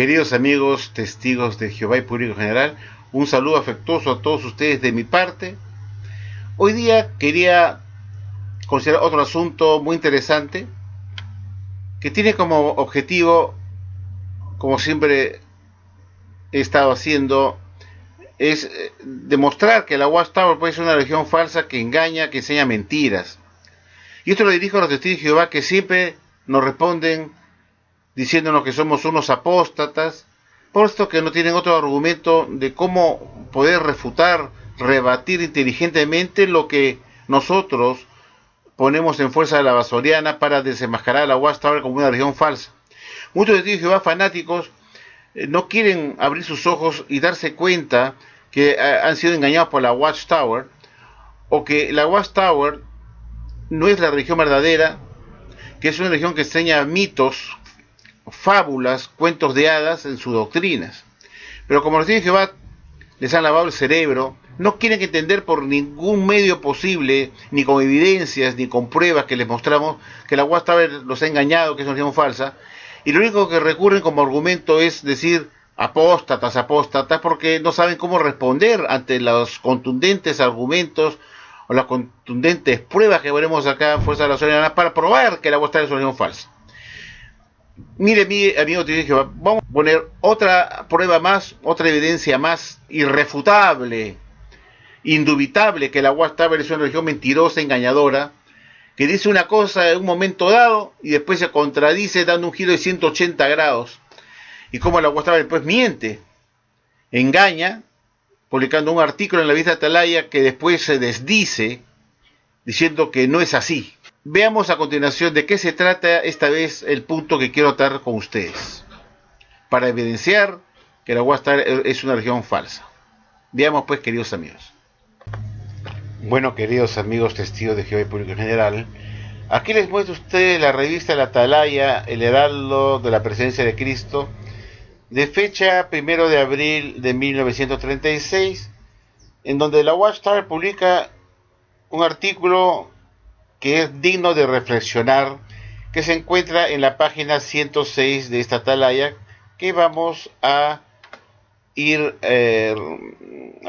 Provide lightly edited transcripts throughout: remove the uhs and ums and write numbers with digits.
Queridos amigos, testigos de Jehová y público general, un saludo afectuoso a todos ustedes de mi parte. Hoy día quería considerar otro asunto muy interesante que tiene como objetivo, como siempre he estado haciendo, es demostrar que la Watchtower puede ser una religión falsa que engaña, que enseña mentiras. Y esto lo dirijo a los testigos de Jehová que siempre nos responden diciéndonos que somos unos apóstatas, puesto que no tienen otro argumento de cómo poder refutar, rebatir inteligentemente lo que nosotros ponemos en fuerza de la vasoriana para desenmascarar a la Watchtower como una religión falsa. Muchos testigos de Jehová fanáticos no quieren abrir sus ojos y darse cuenta que han sido engañados por la Watchtower, o que la Watchtower no es la religión verdadera, que es una religión que enseña mitos, fábulas, cuentos de hadas en sus doctrinas. Pero como los testigos de Jehová les han lavado el cerebro, no quieren entender por ningún medio posible, ni con evidencias, ni con pruebas que les mostramos, que la Watchtower los ha engañado, que es una religión falsa, y lo único que recurren como argumento es decir apóstatas, apóstatas, porque no saben cómo responder ante los contundentes argumentos o las contundentes pruebas que veremos acá en Fuerza de la Soberana para probar que la Watchtower es una religión falsa. Mire, mi amigo, vamos a poner otra prueba más, otra evidencia más irrefutable, indubitable, que la Watchtower es una religión mentirosa, engañadora, que dice una cosa en un momento dado y después se contradice dando un giro de 180 grados. Y como la Watchtower después miente, engaña, publicando un artículo en la revista Atalaya que después se desdice, diciendo que no es así. Veamos a continuación de qué se trata esta vez el punto que quiero tratar con ustedes, para evidenciar que la Watchtower es una religión falsa. Veamos pues, queridos amigos. Bueno, queridos amigos testigos de Jehová y público en general, aquí les muestro a ustedes la revista La Atalaya, el heraldo de la presencia de Cristo, de fecha 1 de abril de 1936, en donde la Watchtower publica un artículo que es digno de reflexionar, que se encuentra en la página 106 de esta Atalaya, que vamos a ir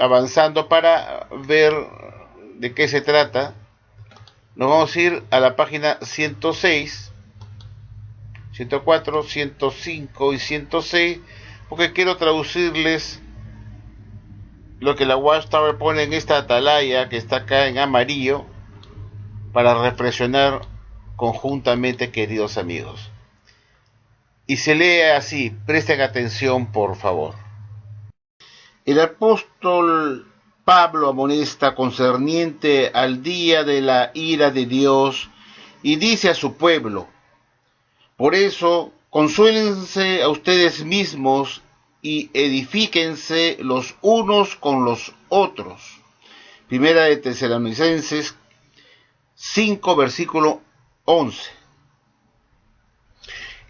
avanzando para ver de qué se trata. Nos vamos a ir a la página 106, 104, 105 y 106, porque quiero traducirles lo que la Watchtower pone en esta Atalaya, que está acá en amarillo, para reflexionar conjuntamente, queridos amigos. Y se lee así, presten atención por favor. El apóstol Pablo amonesta concerniente al día de la ira de Dios y dice a su pueblo: por eso, consuélense a ustedes mismos y edifíquense los unos con los otros. Primera de Tesalonicenses 5, versículo 11.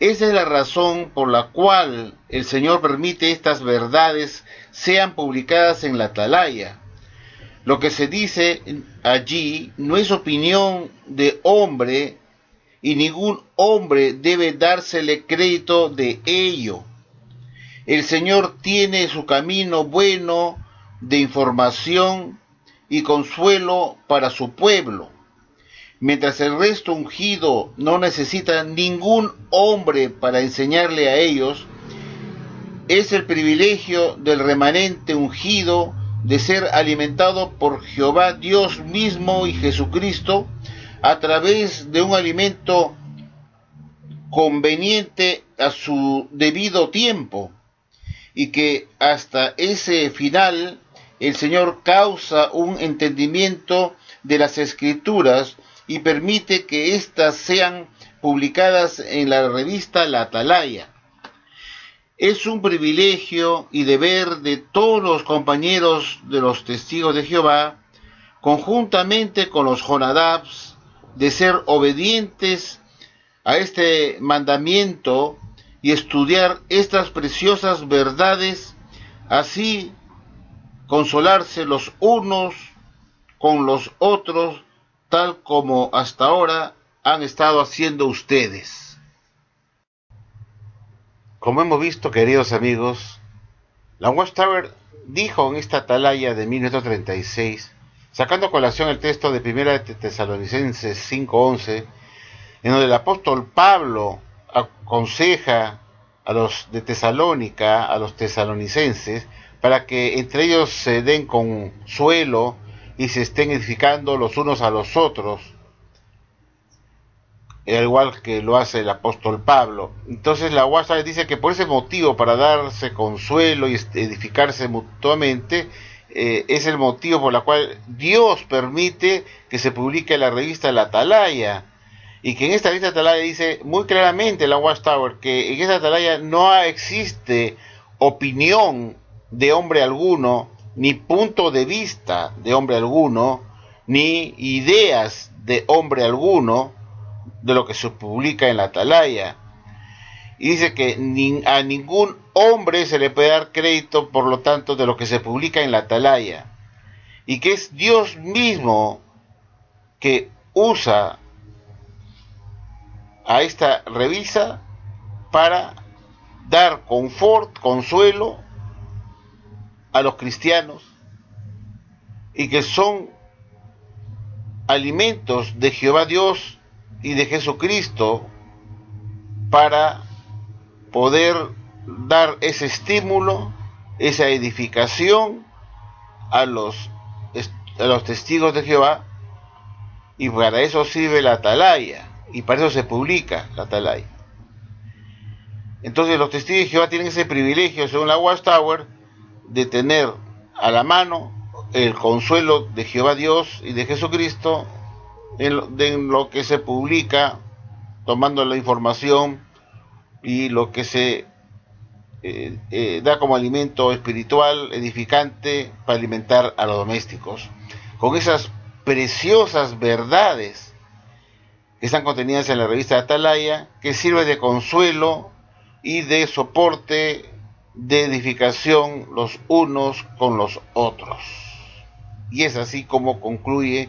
Esa es la razón por la cual el Señor permite estas verdades sean publicadas en la Atalaya. Lo que se dice allí no es opinión de hombre, y ningún hombre debe dársele crédito de ello. El Señor tiene su camino bueno de información y consuelo para su pueblo, mientras el resto ungido no necesita ningún hombre para enseñarle a ellos. Es el privilegio del remanente ungido de ser alimentado por Jehová Dios mismo y Jesucristo a través de un alimento conveniente a su debido tiempo, y que hasta ese final el Señor causa un entendimiento de las Escrituras y permite que éstas sean publicadas en la revista La Atalaya. Es un privilegio y deber de todos los compañeros de los testigos de Jehová, conjuntamente con los Jonadabs, de ser obedientes a este mandamiento y estudiar estas preciosas verdades, así consolarse los unos con los otros, tal como hasta ahora han estado haciendo ustedes. Como hemos visto, queridos amigos, la Watchtower dijo en esta atalaya de 1936, sacando a colación el texto de 1 Tesalonicenses 5:11, en donde el apóstol Pablo aconseja a los de Tesalónica, a los tesalonicenses, para que entre ellos se den consuelo y se estén edificando los unos a los otros, al igual que lo hace el apóstol Pablo. Entonces la Watchtower dice que por ese motivo, para darse consuelo y edificarse mutuamente, es el motivo por el cual Dios permite que se publique la revista La Atalaya, y que en esta revista Atalaya dice muy claramente la Watchtower que en esta Atalaya no existe opinión de hombre alguno, ni punto de vista de hombre alguno, ni ideas de hombre alguno de lo que se publica en la Atalaya. Y dice que a ningún hombre se le puede dar crédito, por lo tanto, de lo que se publica en la Atalaya, y que es Dios mismo que usa a esta revista para dar confort, consuelo a los cristianos, y que son alimentos de Jehová Dios y de Jesucristo para poder dar ese estímulo, esa edificación a los testigos de Jehová, y para eso sirve la Atalaya, y para eso se publica la Atalaya. Entonces los testigos de Jehová tienen ese privilegio, según la Watchtower, de tener a la mano el consuelo de Jehová Dios y de Jesucristo en lo que se publica, tomando la información y lo que se da como alimento espiritual edificante para alimentar a los domésticos, con esas preciosas verdades que están contenidas en la revista Atalaya, que sirve de consuelo y de soporte, de edificación los unos con los otros. Y es así como concluye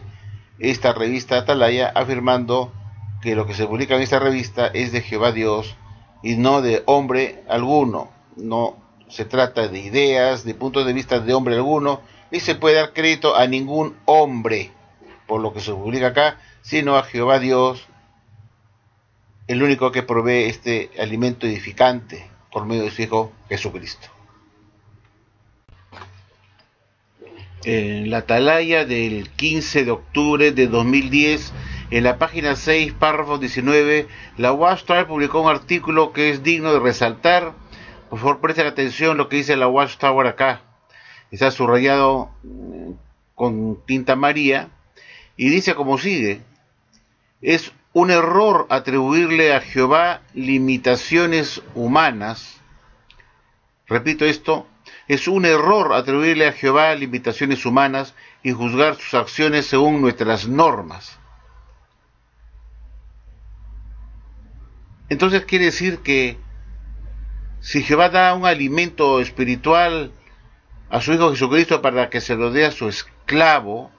esta revista Atalaya, afirmando que lo que se publica en esta revista es de Jehová Dios y no de hombre alguno. No se trata de ideas, de puntos de vista de hombre alguno, ni se puede dar crédito a ningún hombre por lo que se publica acá, sino a Jehová Dios, el único que provee este alimento edificante por medio de su Hijo Jesucristo. En la Atalaya del 15 de octubre de 2010, en la página 6, párrafo 19, la Watchtower publicó un artículo que es digno de resaltar. Por favor, presten atención a lo que dice la Watchtower acá. Está subrayado con tinta amarilla y dice como sigue: es un error atribuirle a Jehová limitaciones humanas. Repito esto: es un error atribuirle a Jehová limitaciones humanas y juzgar sus acciones según nuestras normas. Entonces quiere decir que si Jehová da un alimento espiritual a su Hijo Jesucristo para que se lo dé a su esclavo,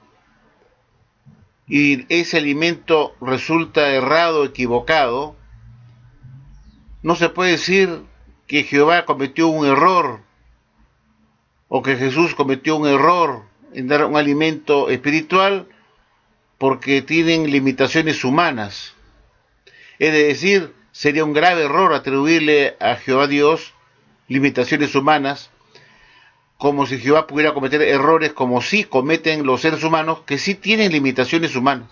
y ese alimento resulta errado, equivocado, no se puede decir que Jehová cometió un error o que Jesús cometió un error en dar un alimento espiritual, porque tienen limitaciones humanas. Es decir, sería un grave error atribuirle a Jehová Dios limitaciones humanas, como si Jehová pudiera cometer errores como sí cometen los seres humanos, que sí tienen limitaciones humanas.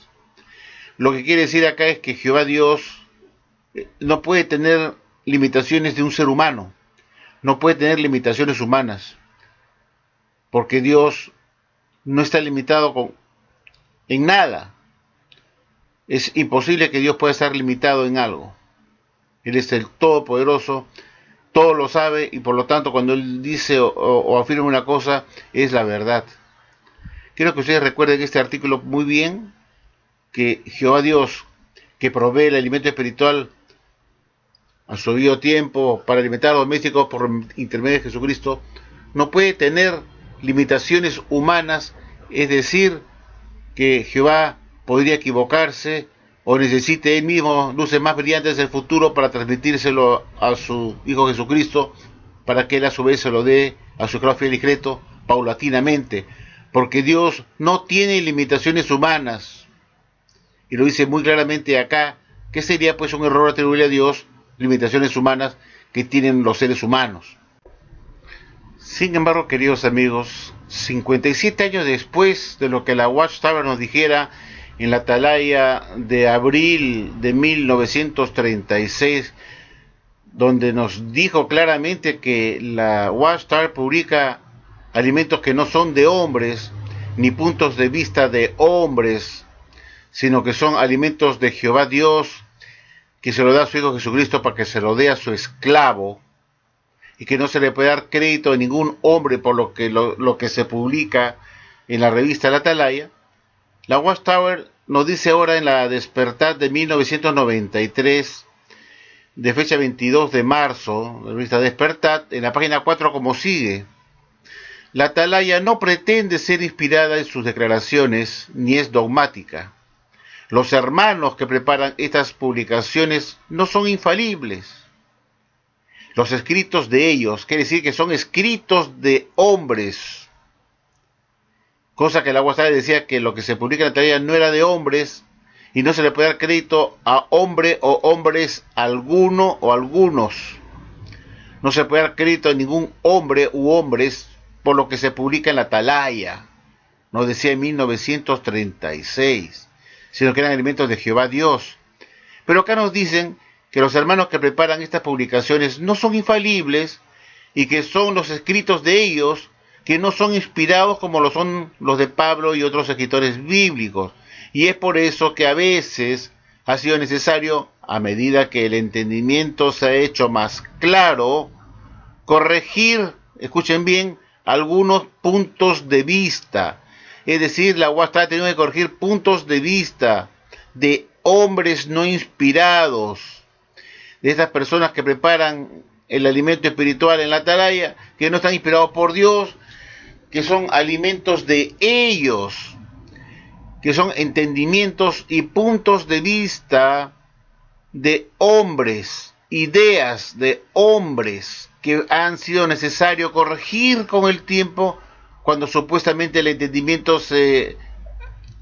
Lo que quiere decir acá es que Jehová Dios no puede tener limitaciones de un ser humano, no puede tener limitaciones humanas, porque Dios no está limitado en nada. Es imposible que Dios pueda estar limitado en algo. Él es el Todopoderoso, todo lo sabe, y por lo tanto cuando Él dice o afirma una cosa, es la verdad. Quiero que ustedes recuerden este artículo muy bien, que Jehová Dios, que provee el alimento espiritual a su debido tiempo para alimentar a los domésticos por intermedio de Jesucristo, no puede tener limitaciones humanas, es decir, que Jehová podría equivocarse, o necesite él mismo luces más brillantes del futuro para transmitírselo a su Hijo Jesucristo, para que él a su vez se lo dé a su esclavo fiel y discreto paulatinamente, porque Dios no tiene limitaciones humanas, y lo dice muy claramente acá, que sería pues un error atribuirle a Dios limitaciones humanas que tienen los seres humanos. Sin embargo, queridos amigos, 57 años después de lo que la Watchtower nos dijera en la atalaya de abril de 1936, donde nos dijo claramente que la Watchtower publica alimentos que no son de hombres, ni puntos de vista de hombres, sino que son alimentos de Jehová Dios, que se lo da a su Hijo Jesucristo para que se lo dé a su esclavo, y que no se le puede dar crédito a ningún hombre por lo que se publica en la revista La Atalaya. La Watchtower nos dice ahora en la Despertar de 1993, de fecha 22 de marzo, la revista Despertar, en la página 4 como sigue: la Atalaya no pretende ser inspirada en sus declaraciones, ni es dogmática. Los hermanos que preparan estas publicaciones no son infalibles. Los escritos de ellos, quiere decir que son escritos de hombres, cosa que la Watchtower decía que lo que se publica en la Atalaya no era de hombres, y no se le puede dar crédito a hombre o hombres alguno o algunos. No se puede dar crédito a ningún hombre u hombres por lo que se publica en la Atalaya, nos decía en 1936, sino que eran elementos de Jehová Dios. Pero acá nos dicen que los hermanos que preparan estas publicaciones no son infalibles, y que son los escritos de ellos que no son inspirados como lo son los de Pablo y otros escritores bíblicos. Y es por eso que a veces ha sido necesario, a medida que el entendimiento se ha hecho más claro, corregir, escuchen bien, algunos puntos de vista. Es decir, la Watchtower ha tenido que corregir puntos de vista de hombres no inspirados, de estas personas que preparan el alimento espiritual en la atalaya, que no están inspirados por Dios, que son alimentos de ellos, que son entendimientos y puntos de vista de hombres, ideas de hombres que han sido necesario corregir con el tiempo, cuando supuestamente el entendimiento se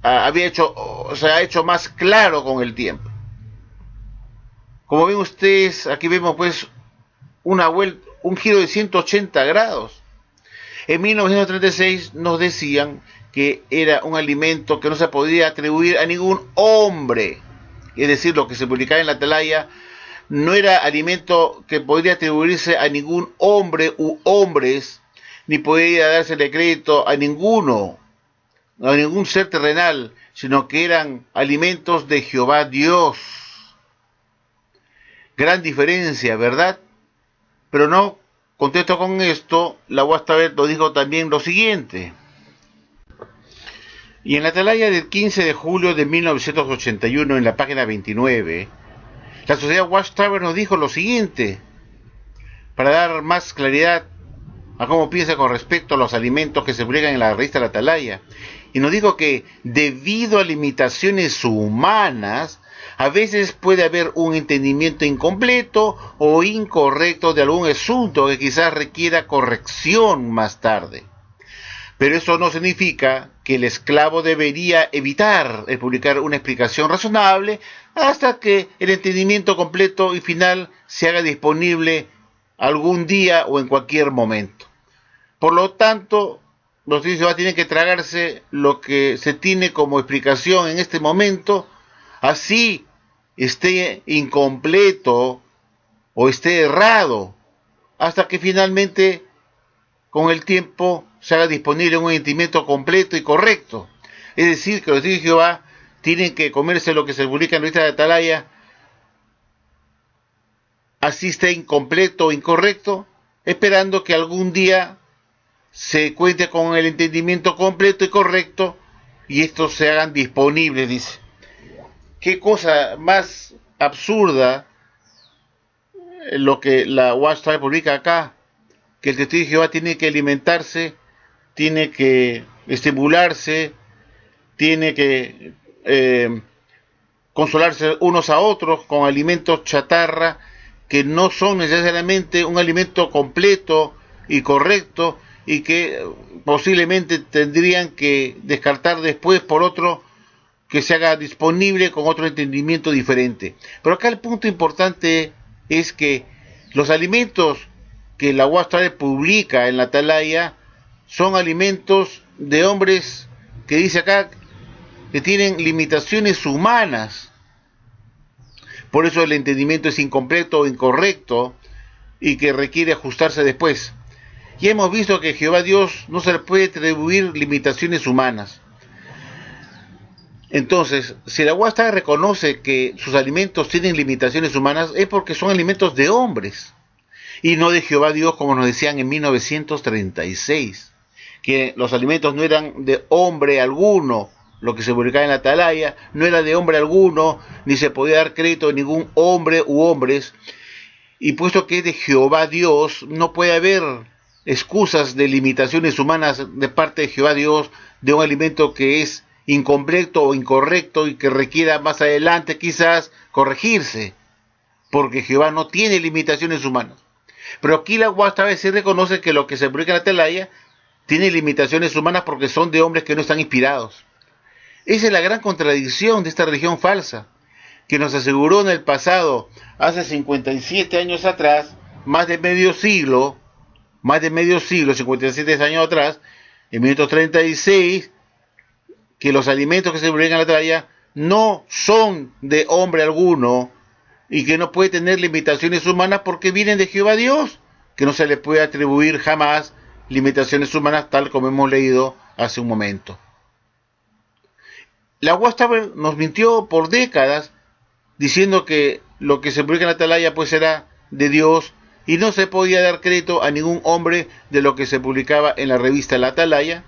ha hecho más claro con el tiempo. Como ven ustedes, aquí vemos pues un giro de 180 grados. En 1936 nos decían que era un alimento que no se podía atribuir a ningún hombre. Es decir, lo que se publicaba en la atalaya no era alimento que podría atribuirse a ningún hombre u hombres, ni podía dársele crédito a ninguno, a ningún ser terrenal, sino que eran alimentos de Jehová Dios. Gran diferencia, ¿verdad? Pero no contento con esto, la Watchtower nos dijo también lo siguiente. Y en la atalaya del 15 de julio de 1981, en la página 29, la Sociedad Watchtower nos dijo lo siguiente, para dar más claridad a cómo piensa con respecto a los alimentos que se publican en la revista La Atalaya. Y nos dijo que debido a limitaciones humanas, a veces puede haber un entendimiento incompleto o incorrecto de algún asunto que quizás requiera corrección más tarde. Pero eso no significa que el esclavo debería evitar el publicar una explicación razonable hasta que el entendimiento completo y final se haga disponible algún día o en cualquier momento. Por lo tanto, los estudiantes tienen que tragarse lo que se tiene como explicación en este momento, así esté incompleto o esté errado, hasta que finalmente con el tiempo se haga disponible un entendimiento completo y correcto. Es decir, que los estudiantes de Jehová tienen que comerse lo que se publica en la lista de atalaya, así esté incompleto o incorrecto, esperando que algún día se cuente con el entendimiento completo y correcto y estos se hagan disponibles, dice. Qué cosa más absurda lo que la Watchtower publica acá, que el testigo de Jehová tiene que alimentarse, tiene que estimularse, tiene que consolarse unos a otros con alimentos chatarra que no son necesariamente un alimento completo y correcto y que posiblemente tendrían que descartar después por otro que se haga disponible con otro entendimiento diferente. Pero acá el punto importante es que los alimentos que la Watch Tower publica en la Atalaya son alimentos de hombres que dice acá que tienen limitaciones humanas. Por eso el entendimiento es incompleto o incorrecto y que requiere ajustarse después. Y hemos visto que Jehová Dios no se le puede atribuir limitaciones humanas. Entonces, si la Watch Tower reconoce que sus alimentos tienen limitaciones humanas, es porque son alimentos de hombres y no de Jehová Dios, como nos decían en 1936, que los alimentos no eran de hombre alguno. Lo que se publicaba en la Atalaya no era de hombre alguno, ni se podía dar crédito a ningún hombre u hombres, y puesto que es de Jehová Dios, no puede haber excusas de limitaciones humanas de parte de Jehová Dios de un alimento que es incompleto o incorrecto y que requiera más adelante quizás corregirse, porque Jehová no tiene limitaciones humanas. Pero aquí la Watch Tower sí reconoce que lo que se publica en la Atalaya tiene limitaciones humanas porque son de hombres que no están inspirados. Esa es la gran contradicción de esta religión falsa, que nos aseguró en el pasado, hace 57 años atrás, más de medio siglo, 57 años atrás, en 1936, que los alimentos que se publican en la Atalaya no son de hombre alguno y que no puede tener limitaciones humanas porque vienen de Jehová Dios, que no se le puede atribuir jamás limitaciones humanas tal como hemos leído hace un momento. La Watch Tower nos mintió por décadas diciendo que lo que se publica en la Atalaya pues era de Dios y no se podía dar crédito a ningún hombre de lo que se publicaba en la revista La Atalaya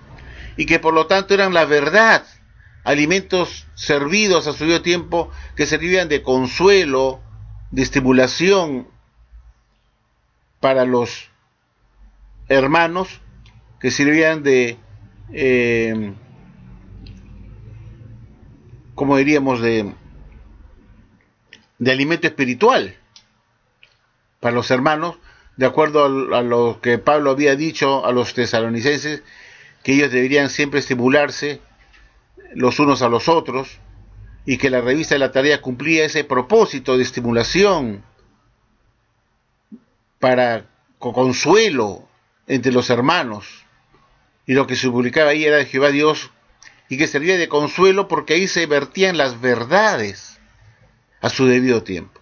y que por lo tanto eran la verdad, alimentos servidos a su debido tiempo que servían de consuelo, de estimulación para los hermanos, que sirvían de como diríamos, de alimento espiritual para los hermanos, de acuerdo a lo que Pablo había dicho a los tesalonicenses, que ellos deberían siempre estimularse los unos a los otros, y que la revista de la Tarea cumplía ese propósito de estimulación para consuelo entre los hermanos, y lo que se publicaba ahí era de Jehová Dios, y que servía de consuelo porque ahí se vertían las verdades a su debido tiempo.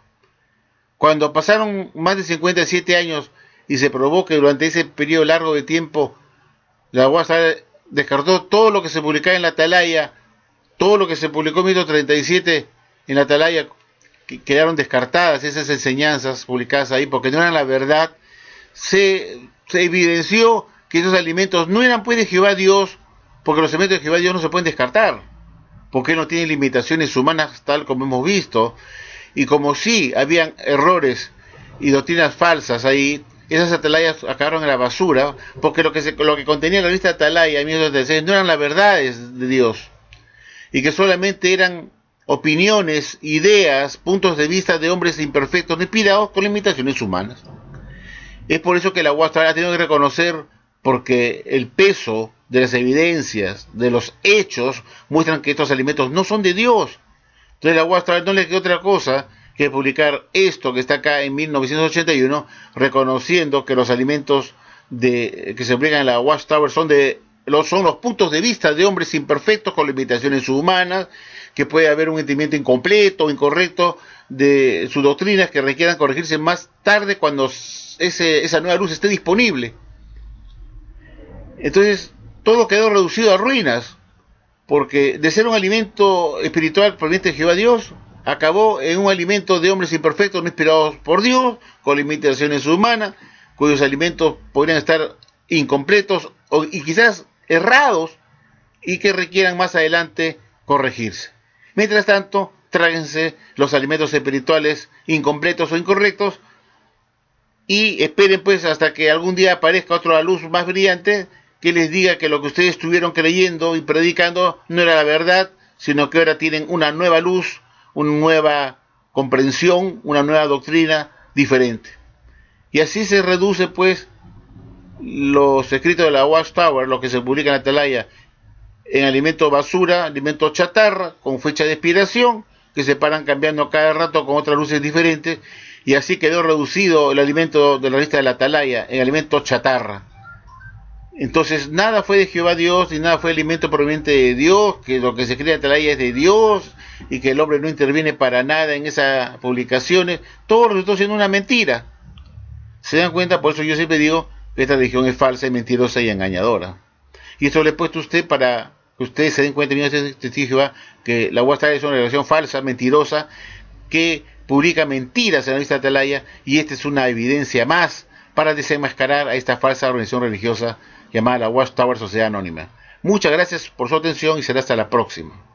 Cuando pasaron más de 57 años y se probó que durante ese periodo largo de tiempo la Watch Tower descartó todo lo que se publicaba en la Atalaya, todo lo que se publicó en 1937 en la Atalaya, quedaron descartadas esas enseñanzas publicadas ahí porque no eran la verdad, se evidenció que esos alimentos no eran pues de Jehová Dios, porque los alimentos de Jehová Dios no se pueden descartar, porque no tienen limitaciones humanas tal como hemos visto, y como sí habían errores y doctrinas falsas ahí, esas atalayas acabaron en la basura, porque lo que contenía la revista Atalaya en 1936 no eran las verdades de Dios, y que solamente eran opiniones, ideas, puntos de vista de hombres imperfectos, no inspirados con limitaciones humanas. Es por eso que la Watch Tower ha tenido que reconocer, porque el peso de las evidencias, de los hechos, muestran que estos alimentos no son de Dios. Entonces la Watch Tower no le queda otra cosa que publicar esto que está acá en 1981, reconociendo que los alimentos que se publican en la Watch Tower son los puntos de vista de hombres imperfectos con limitaciones humanas, que puede haber un entendimiento incompleto o incorrecto de sus doctrinas que requieran corregirse más tarde cuando esa nueva luz esté disponible. Entonces todo quedó reducido a ruinas, porque de ser un alimento espiritual proveniente de Jehová Dios, acabó en un alimento de hombres imperfectos no inspirados por Dios, con limitaciones humanas, cuyos alimentos podrían estar incompletos y quizás errados, y que requieran más adelante corregirse. Mientras tanto, tráguense los alimentos espirituales incompletos o incorrectos y esperen pues hasta que algún día aparezca otra luz más brillante que les diga que lo que ustedes estuvieron creyendo y predicando no era la verdad, sino que ahora tienen una nueva luz, una nueva comprensión, una nueva doctrina diferente. Y así se reduce pues los escritos de la Watchtower, lo que se publica en Atalaya, en alimentos basura, alimentos chatarra, con fecha de expiración, que se paran cambiando cada rato con otras luces diferentes, y así quedó reducido el alimento de la revista de la Atalaya en alimentos chatarra. Entonces nada fue de Jehová Dios, ni nada fue alimento proveniente de Dios, que lo que se escribe en Atalaya es de Dios, y que el hombre no interviene para nada en esas publicaciones. Todo resultó siendo una mentira. ¿Se dan cuenta? Por eso yo siempre digo que esta religión es falsa, y mentirosa y engañadora. Y esto le he puesto a usted para que ustedes se den cuenta, bien, testigo de Jehová, que la Watchtower es una religión falsa, mentirosa, que publica mentiras en la revista Atalaya, y esta es una evidencia más para desenmascarar a esta falsa organización religiosa llamada la Watchtower Sociedad Anónima. Muchas gracias por su atención y será hasta la próxima.